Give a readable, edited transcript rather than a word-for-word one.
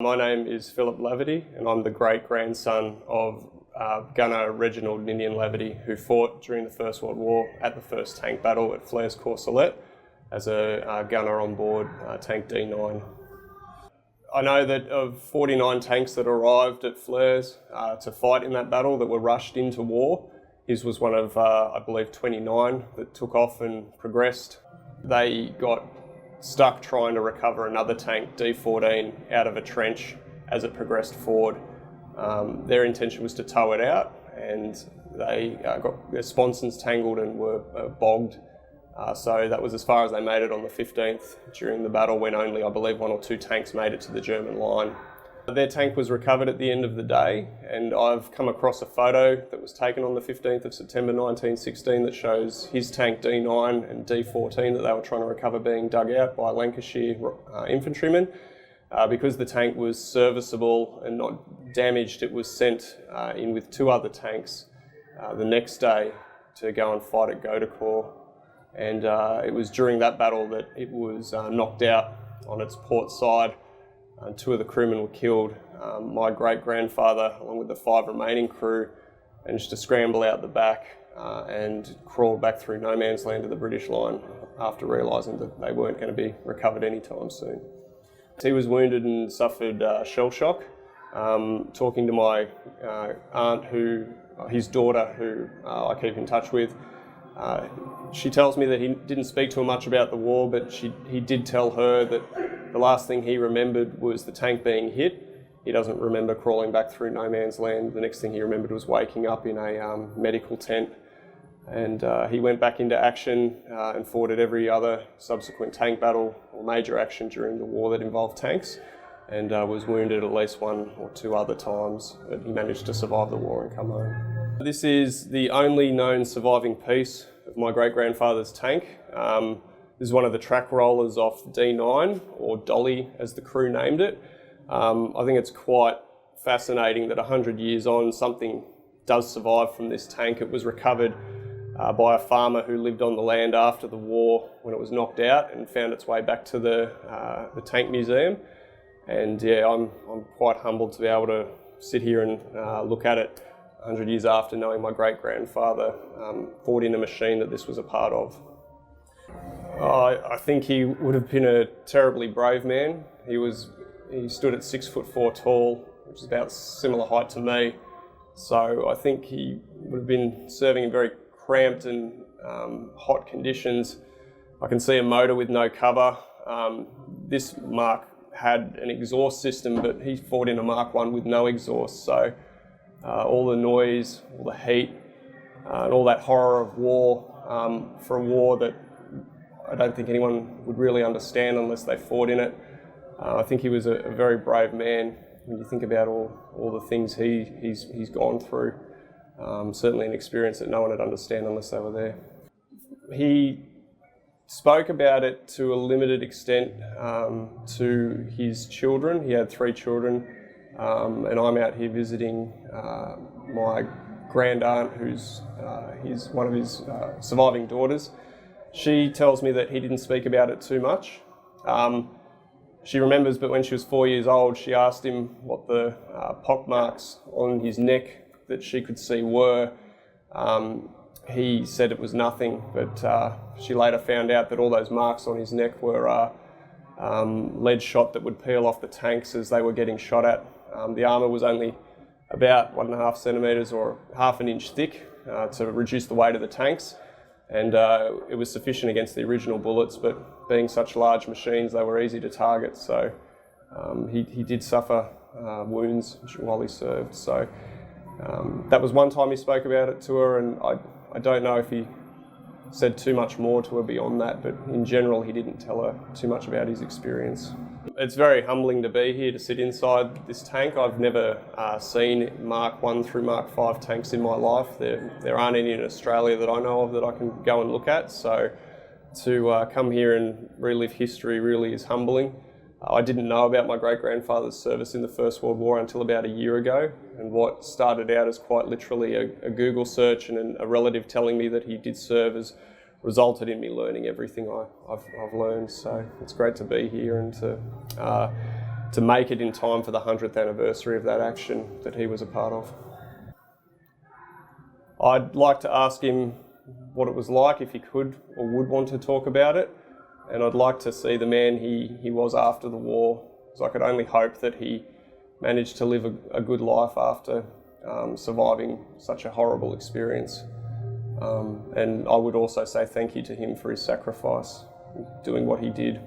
My name is Philip Laverty and I'm the great-grandson of gunner Reginald Gnr Laverty, who fought during the First World War at the first tank battle at Flares-Courcelette as a gunner on board tank D9. I know that of 49 tanks that arrived at Flares to fight in that battle that were rushed into war, his was one of, I believe, 29 that took off and progressed. They got stuck trying to recover another tank, D14, out of a trench as it progressed forward. Their intention was to tow it out, and they got their sponsons tangled and were bogged. So that was as far as they made it on the 15th during the battle, when only, I believe, 1 or 2 tanks made it to the German line. Their tank was recovered at the end of the day, and I've come across a photo that was taken on the 15th of September 1916 that shows his tank D9 and D14 that they were trying to recover being dug out by Lancashire infantrymen. Because the tank was serviceable and not damaged, it was sent in with 2 other tanks the next day to go and fight at Gaudecourt. And it was during that battle that it was knocked out on its port side, and 2 of the crewmen were killed. My great-grandfather, along with the 5 remaining crew, managed to scramble out the back and crawled back through no man's land to the British line after realising that they weren't going to be recovered anytime soon. He was wounded and suffered shell shock. Talking to my aunt, his daughter, who I keep in touch with, she tells me that he didn't speak to her much about the war, but he did tell her that the last thing he remembered was the tank being hit. He doesn't remember crawling back through no man's land. The next thing he remembered was waking up in a medical tent. And he went back into action and fought at every other subsequent tank battle or major action during the war that involved tanks, and was wounded at least 1 or 2 other times, but he managed to survive the war and come home. This is the only known surviving piece of my great-grandfather's tank. This is one of the track rollers off D9, or Dolly as the crew named it. I think it's quite fascinating that 100 years on, something does survive from this tank. It was recovered by a farmer who lived on the land after the war when it was knocked out, and found its way back to the tank museum. And yeah, I'm quite humbled to be able to sit here and look at it 100 years after, knowing my great-grandfather fought in a machine that this was a part of. I think he would have been a terribly brave man. He stood at 6'4" tall, which is about similar height to me. So I think he would have been serving in very cramped and hot conditions. I can see a motor with no cover. This Mark had an exhaust system, but he fought in a Mark 1 with no exhaust. So all the noise, all the heat, and all that horror of war, for a war that I don't think anyone would really understand unless they fought in it. I think he was a very brave man when you think about all the things he's gone through. Certainly an experience that no one would understand unless they were there. He spoke about it to a limited extent to his children. He had 3 children, and I'm out here visiting my grand aunt, who's one of his surviving daughters. She tells me that he didn't speak about it too much. She remembers, but when she was 4 years old, she asked him what the pock marks on his neck that she could see were. He said it was nothing, but she later found out that all those marks on his neck were lead shot that would peel off the tanks as they were getting shot at. The armour was only about 1.5 centimetres or half an inch thick to reduce the weight of the tanks, and it was sufficient against the original bullets, but being such large machines, they were easy to target. So he did suffer wounds while he served. So that was one time he spoke about it to her, and I don't know if he said too much more to her beyond that, but in general he didn't tell her too much about his experience. It's very humbling to be here, to sit inside this tank. I've never seen Mark 1 through Mark 5 tanks in my life. There aren't any in Australia that I know of that I can go and look at, so to come here and relive history really is humbling. I didn't know about my great-grandfather's service in the First World War until about a year ago, and what started out as quite literally a Google search and a relative telling me that he did serve has resulted in me learning everything I've learned. So it's great to be here and to to make it in time for the 100th anniversary of that action that he was a part of. I'd like to ask him what it was like, if he could or would want to talk about it, and I'd like to see the man he was after the war. So I could only hope that he managed to live a good life after surviving such a horrible experience. And I would also say thank you to him for his sacrifice, doing what he did.